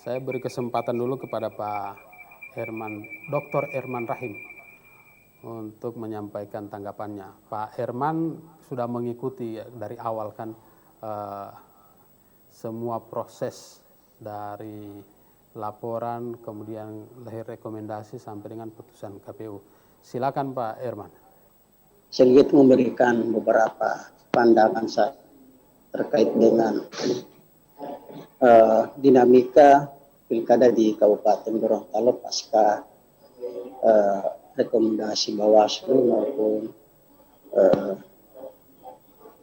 Saya beri kesempatan dulu kepada Pak Herman, Dr. Herman Rahim untuk menyampaikan tanggapannya. Pak Herman sudah mengikuti dari awal kan semua proses dari laporan, kemudian lahir rekomendasi sampai dengan putusan KPU. Silakan Pak Herman. Sedikit memberikan beberapa pandangan saya terkait dengan dinamika pilkada di Kabupaten Gorontalo pasca rekomendasi Bawaslu maupun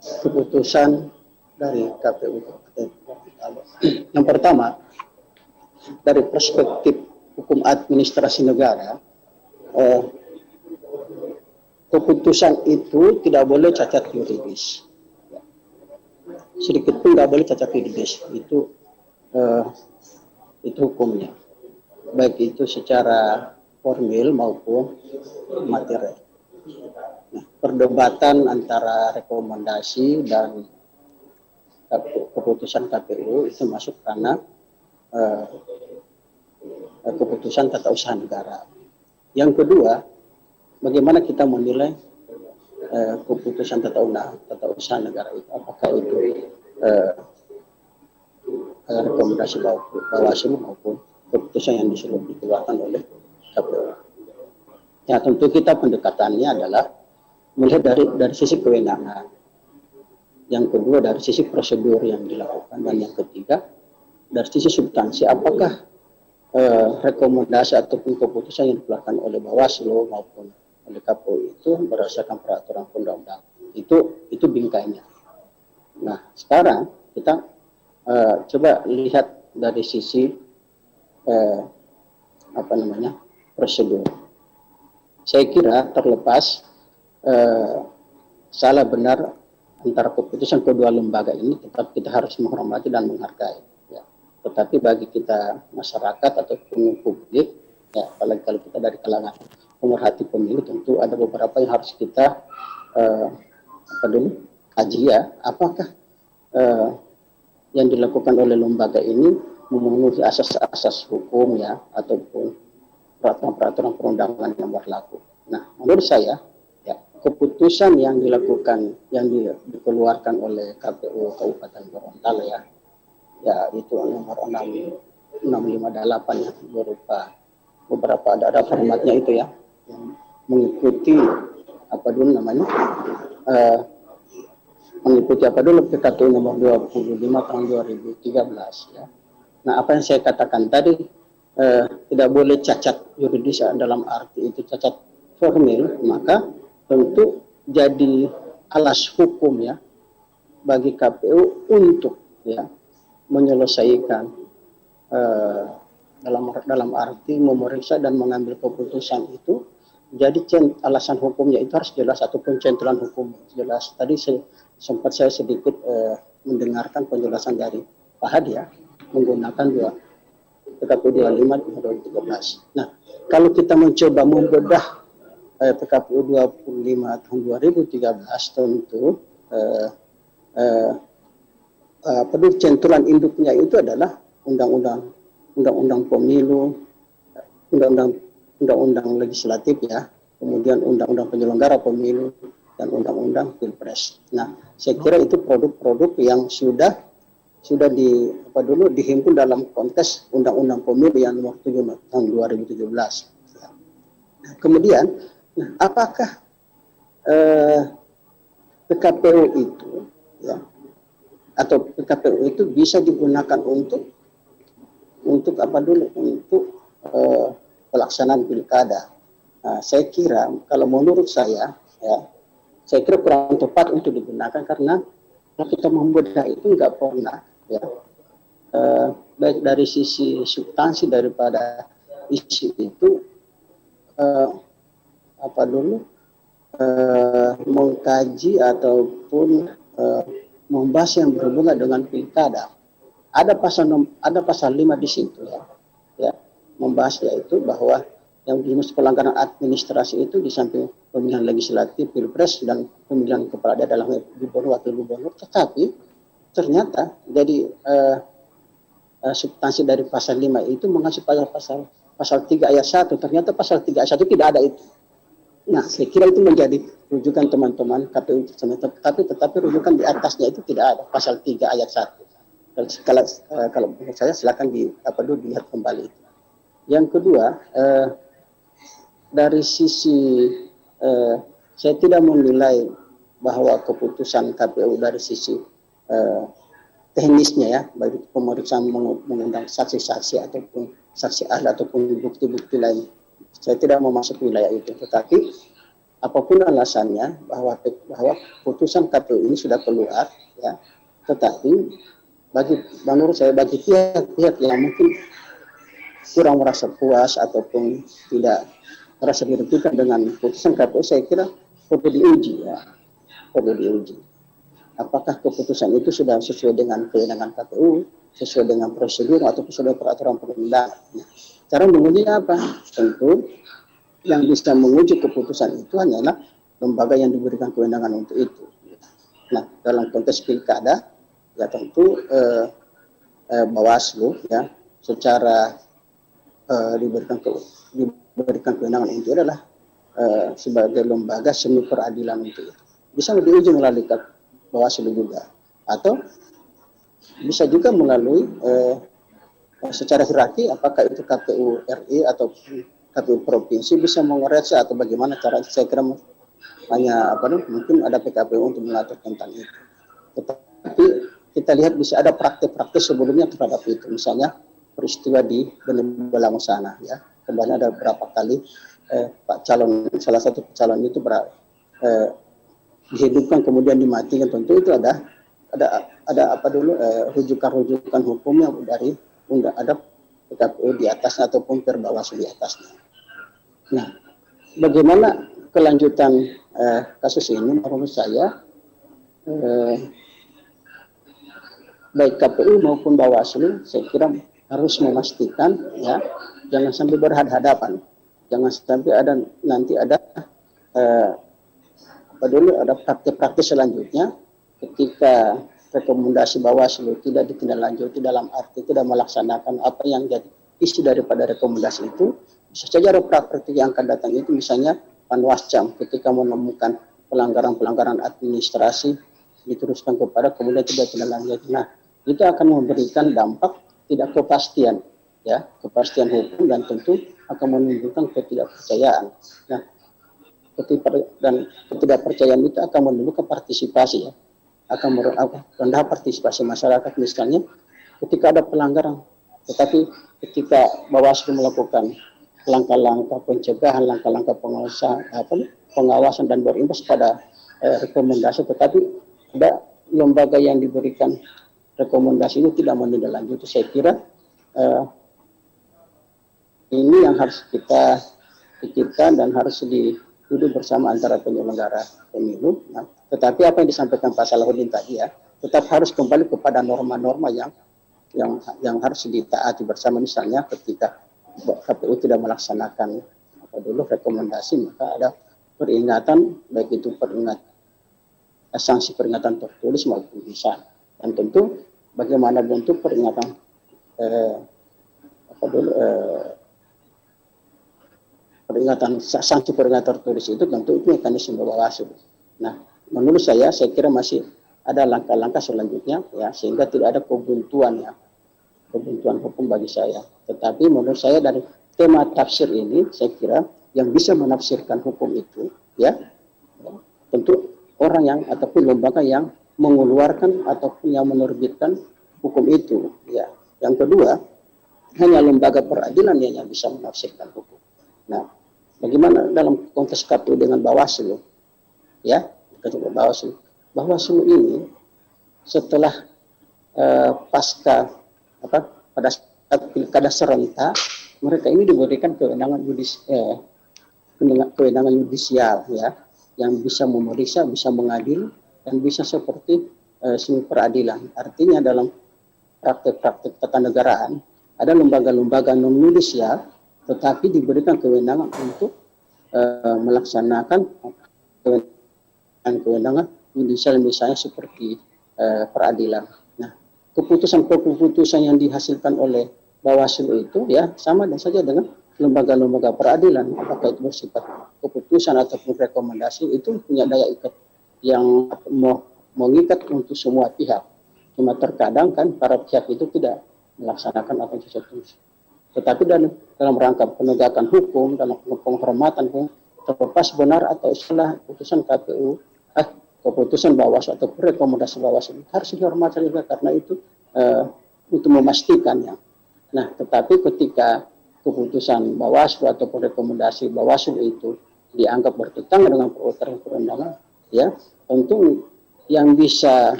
keputusan dari KPU Kabupaten Gorontalo. Yang pertama, dari perspektif hukum administrasi negara, keputusan itu tidak boleh cacat yuridis. Sedikit pun tidak boleh cacat yuridis. Itu hukumnya. Baik itu secara formil maupun materi. Nah, perdebatan antara rekomendasi dan keputusan KPU itu masuk karena keputusan tata usaha negara. Yang kedua, bagaimana kita menilai keputusan tata usaha negara itu? Apakah itu rekomendasi Bawaslu maupun keputusan yang dikeluarkan oleh KPU? Ya, tentu kita pendekatannya adalah melihat dari sisi kewenangan. Yang kedua dari sisi prosedur yang dilakukan, dan yang ketiga dari sisi substansi, apakah rekomendasi ataupun keputusan yang dikeluarkan oleh Bawaslu maupun oleh KPU itu berdasarkan peraturan undang-undang. Itu bingkainya. Nah, sekarang kita coba lihat dari sisi prosedur. Saya kira terlepas salah benar antara keputusan kedua lembaga ini, tetap kita harus menghormati dan menghargai. Ya. Tetapi bagi kita masyarakat ataupun publik, ya, apalagi kalau kita dari kalangan pemerhati pemilu, tentu ada beberapa yang harus kita kaji, ya, apakah yang dilakukan oleh lembaga ini memenuhi asas-asas hukum, ya, ataupun peraturan-peraturan perundangan yang berlaku. Nah, menurut saya, ya, keputusan yang dikeluarkan oleh KPU Kabupaten Gorontalo, ya itu nomor 658, ya, berupa beberapa ada formatnya itu, ya, yang mengikuti PKTU nomor 25 tahun 2013, ya. Nah, apa yang saya katakan tadi, tidak boleh cacat yuridis dalam arti itu cacat formil, maka tentu jadi alas hukum, ya, bagi KPU untuk, ya, menyelesaikan dalam arti memeriksa dan mengambil keputusan itu. Jadi alasan hukumnya itu harus jelas ataupun centelan hukum jelas. Tadi sempat saya sedikit mendengarkan penjelasan dari Pak Hadi, ya, menggunakan PKPU 25 2013. Nah, kalau kita mencoba membedah PKPU 25 tahun 2013, tentu centulan induknya itu adalah undang-undang pemilu, undang-undang legislatif, ya, kemudian undang-undang penyelenggara pemilu, dan undang-undang pilpres. Nah, saya kira itu produk-produk yang sudah dihimpun dalam konteks undang-undang pemilu yang nomor 7 tahun 2017. Kemudian, apakah PKPU itu, ya, atau PKPU itu bisa digunakan untuk pelaksanaan pilkada? Nah, saya kira kalau menurut saya, ya, saya kira kurang tepat untuk digunakan, karena kalau kita membedah itu nggak pernah, ya, baik dari sisi substansi daripada isi itu mengkaji ataupun membahas yang berhubungan dengan pilkada. Ada pasal 5 di situ, ya, membahas, yaitu bahwa yang dimaksud pelanggaran administrasi itu di samping pemilihan legislatif, pilpres, dan pemilihan kepala daerah dalam gubernur, wakil gubernur, tetapi ternyata jadi substansi dari pasal 5 itu mengacu pada pasal 3 ayat 1. Ternyata pasal 3 ayat 1 tidak ada itu. Nah, saya kira itu menjadi rujukan teman-teman KPU tetapi rujukan di atasnya itu tidak ada pasal 3 ayat 1. Kalau menurut saya silakan dilihat kembali. Yang kedua, dari sisi saya tidak menilai bahwa keputusan KPU dari sisi teknisnya ya, baik pemeriksaan mengundang saksi-saksi ataupun saksi ahli ataupun bukti-bukti lain. Saya tidak mau masuk wilayah itu, tetapi apapun alasannya bahwa putusan KPU ini sudah keluar, ya, tetapi menurut saya bagi pihak-pihak yang mungkin kurang merasa puas ataupun tidak merasa dirugikan dengan putusan KPU, saya kira perlu diuji, ya, perlu diuji. Apakah keputusan itu sudah sesuai dengan kewenangan KPU, sesuai dengan prosedur atau sesuai peraturan perundang-undangan. Nah, cara mengujinya apa? Tentu yang bisa menguji keputusan itu hanyalah lembaga yang diberikan kewenangan untuk itu. Nah, dalam konteks pilkada, ya tentu Bawaslu ya secara diberikan kewenangan itu adalah sebagai lembaga semi peradilan untuk itu. Bisa diuji melalui Bawaslu juga, atau bisa juga melalui secara hierarki, apakah itu KPU RI atau KPU provinsi bisa mengoreksi atau bagaimana cara. Saya kira hanya mungkin ada PKPU untuk mengatur tentang itu. Tetapi kita lihat bisa ada praktik-praktik sebelumnya terhadap itu, misalnya peristiwa di Belang sana, ya kemarin ada beberapa kali salah satu calon itu dihidupkan kemudian dimatikan. Tentu itu ada rujukan hukumnya dari ada PKPU di atasnya ataupun Perbawaslu di atasnya. Nah, bagaimana kelanjutan kasus ini? Menurut saya baik KPU maupun Bawaslu saya kira harus memastikan, ya, jangan sampai berhadapan, jangan sampai nanti ada praktik-praktik selanjutnya ketika rekomendasi Bawaslu tidak ditindaklanjuti dalam arti tidak melaksanakan apa yang jadi isi daripada rekomendasi itu. Bisa saja ada praktik yang akan datang itu, misalnya Panwascam ketika menemukan pelanggaran administrasi diteruskan kepada kemudian tidak ditindaklanjuti. Nah, itu akan memberikan dampak tidak kepastian, ya, kepastian hukum, dan tentu akan menimbulkan ketidakpercayaan. Nah, ketidakpercayaan itu akan menimbulkan partisipasi, ya, akan rendah partisipasi masyarakat. Misalnya ketika ada pelanggaran, tetapi ketika Bawaslu melakukan langkah-langkah pencegahan, langkah-langkah pengawasan dan berimbas pada rekomendasi, tetapi ada lembaga yang diberikan rekomendasi itu tidak menindaklanjuti, saya kira ini yang harus kita pikirkan dan harus duduk bersama antara penyelenggara pemilu. Nah, tetapi apa yang disampaikan Pak Salahuddin tadi, ya, tetap harus kembali kepada norma-norma yang harus ditaati bersama. Misalnya ketika KPU tidak melaksanakan rekomendasi, maka ada peringatan, baik itu sanksi peringatan tertulis maupun lisan. Dan tentu bagaimana bentuk peringatan sanksi peringatan tertulis itu, tentu itu mekanisme Bawaslu. Nah, menurut saya kira masih ada langkah-langkah selanjutnya, ya, sehingga tidak ada kebuntuan hukum bagi saya. Tetapi menurut saya dari tema tafsir ini, saya kira yang bisa menafsirkan hukum itu, ya, tentu orang yang ataupun lembaga yang mengeluarkan ataupun yang menerbitkan hukum itu, ya. Yang kedua, hanya lembaga peradilan yang bisa menafsirkan hukum. Nah, bagaimana dalam konteks KPU dengan Bawaslu, ya, Bawaslu ini setelah pada saat pilkada serentak, mereka ini diberikan kewenangan yudisial, ya, yang bisa memeriksa, bisa mengadil, dan bisa seperti semi peradilan. Artinya dalam praktek-praktek ketatanegaraan ada lembaga-lembaga non yudisial tetapi diberikan kewenangan untuk melaksanakan kewenangan yudisial, misalnya seperti peradilan. Nah, keputusan yang dihasilkan oleh Bawaslu itu ya sama saja dengan lembaga-lembaga peradilan, apakah itu bersifat keputusan ataupun rekomendasi, itu punya daya ikat yang mengikat untuk semua pihak. Cuma terkadang kan para pihak itu tidak melaksanakan apa yang sesuatu. Tetapi dalam rangka penegakan hukum, dalam penghormatan hukum, terlepas benar atau salah keputusan KPU, keputusan Bawaslu atau rekomendasi Bawaslu harus dihormati juga, karena itu untuk memastikannya. Nah, tetapi ketika keputusan Bawaslu atau rekomendasi Bawaslu itu dianggap bertentangan dengan perundang-undangan, ya tentu yang bisa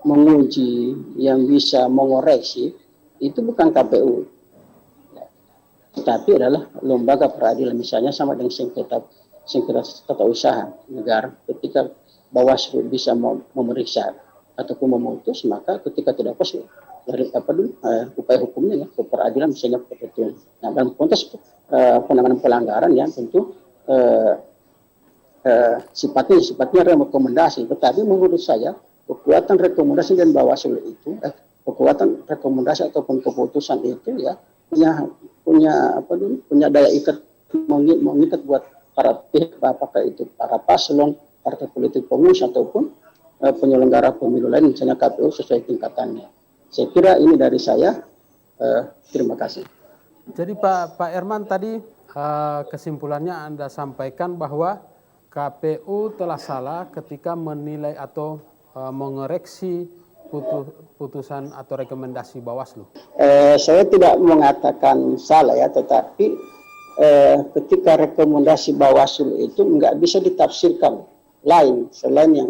menguji, yang bisa mengoreksi itu bukan KPU, tetapi adalah lembaga peradilan, misalnya sama dengan sengketa tata usaha negara. Ketika Bawaslu bisa memeriksa ataupun memutus, maka ketika tidak pas dari upaya hukumnya ya ke peradilan, misalnya betul. Nah, dalam konteks penanganan pelanggaran ya tentu sifatnya rekomendasi, tetapi menurut saya kekuatan rekomendasi dan Bawaslu itu kekuatan rekomendasi ataupun keputusan itu ya punya daya ikat, mengikat buat para pihak, apakah itu para paslon, partai politik pengusung ataupun penyelenggara pemilu lain, misalnya KPU sesuai tingkatannya. Saya kira ini dari saya. Terima kasih. Jadi Pak Herman tadi kesimpulannya Anda sampaikan bahwa KPU telah salah ketika menilai atau mengoreksi putusan atau rekomendasi Bawaslu. Saya tidak mengatakan salah ya, tetapi ketika rekomendasi Bawaslu itu nggak bisa ditafsirkan lain selain yang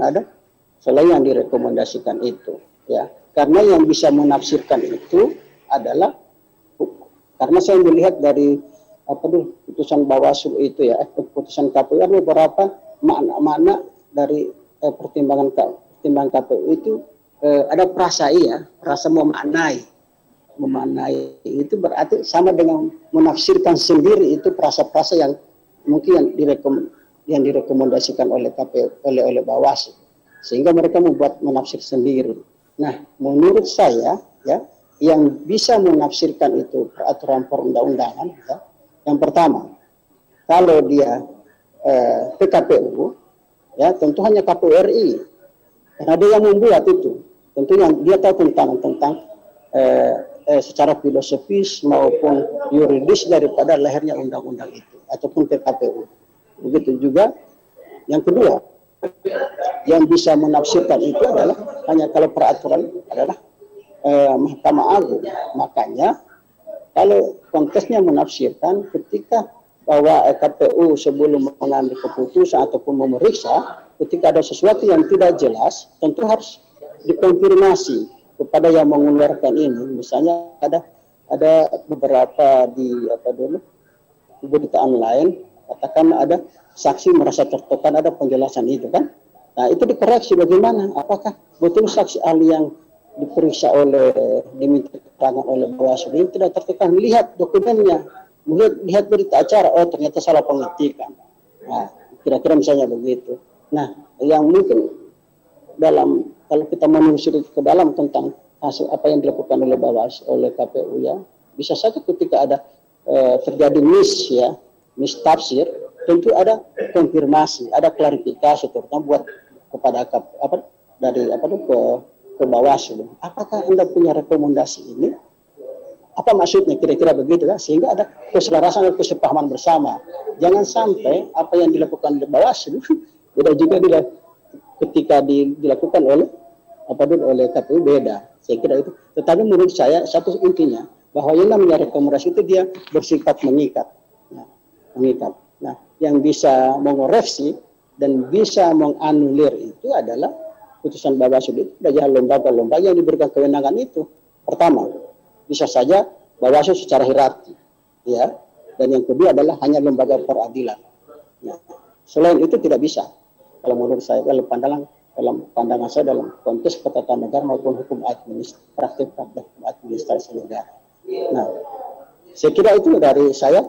direkomendasikan itu ya. Karena yang bisa menafsirkan itu adalah, karena saya melihat dari putusan Bawaslu itu ya, putusan KPU ada beberapa makna dari pertimbangan KPU itu ada prasa memaknai itu berarti sama dengan menafsirkan sendiri itu prasa-prasa yang mungkin yang direkomendasikan oleh KPU oleh Bawaslu, sehingga mereka membuat menafsir sendiri. Nah, menurut saya ya, yang bisa menafsirkan itu peraturan perundang-undangan ya, yang pertama, kalau dia ke KPU ya tentu hanya KPU RI, karena dia yang membuat itu, tentu yang dia tahu tentang secara filosofis maupun yuridis daripada lahirnya undang-undang itu ataupun PKPU. Begitu juga yang kedua, yang bisa menafsirkan itu adalah hanya kalau peraturan adalah Mahkamah Agung. Makanya kalau konteksnya menafsirkan, ketika bahwa KPU sebelum mengambil keputusan ataupun memeriksa, ketika ada sesuatu yang tidak jelas, tentu harus dikonfirmasi kepada yang mengeluarkan ini. Misalnya ada beberapa di pemberitaan lain, katakan ada saksi merasa tertekan, ada penjelasan itu kan. Nah, itu dikoreksi bagaimana? Apakah betul saksi ahli yang diperiksa diminta keterangan oleh Bawaslu ini tidak tertekan? Lihat dokumennya, lihat berita acara, oh ternyata salah pengetikan. Nah, kira-kira misalnya begitu. Nah, yang mungkin kalau kita menelusuri ke dalam tentang hasil apa yang dilakukan oleh Bawaslu, oleh KPU ya, bisa saja ketika ada terjadi mistafsir, tentu ada konfirmasi, ada klarifikasi terutama buat kepada ke Bawaslu. Apakah Anda punya rekomendasi ini? Apa maksudnya? Kira-kira begitu kan? Sehingga ada keselarasan dan kesepahaman bersama. Jangan sampai apa yang dilakukan oleh Bawaslu beda juga ketika dilakukan oleh KPU beda. Saya kira itu. Tetapi menurut saya satu intinya bahwa yang namanya rekomendasi itu dia bersifat mengikat. Nah, yang bisa mengoreksi dan bisa menganulir itu adalah putusan Bawaslu itu dari lembaga-lembaga yang diberikan kewenangan itu. Pertama, bisa saja Bawaslu secara hierarki, ya. Dan yang kedua adalah hanya lembaga peradilan. Nah, selain itu tidak bisa. Kalau menurut saya, dalam pandangan saya dalam konteks ketatanegaraan maupun hukum administrasi negara. Nah, saya kira itu dari saya.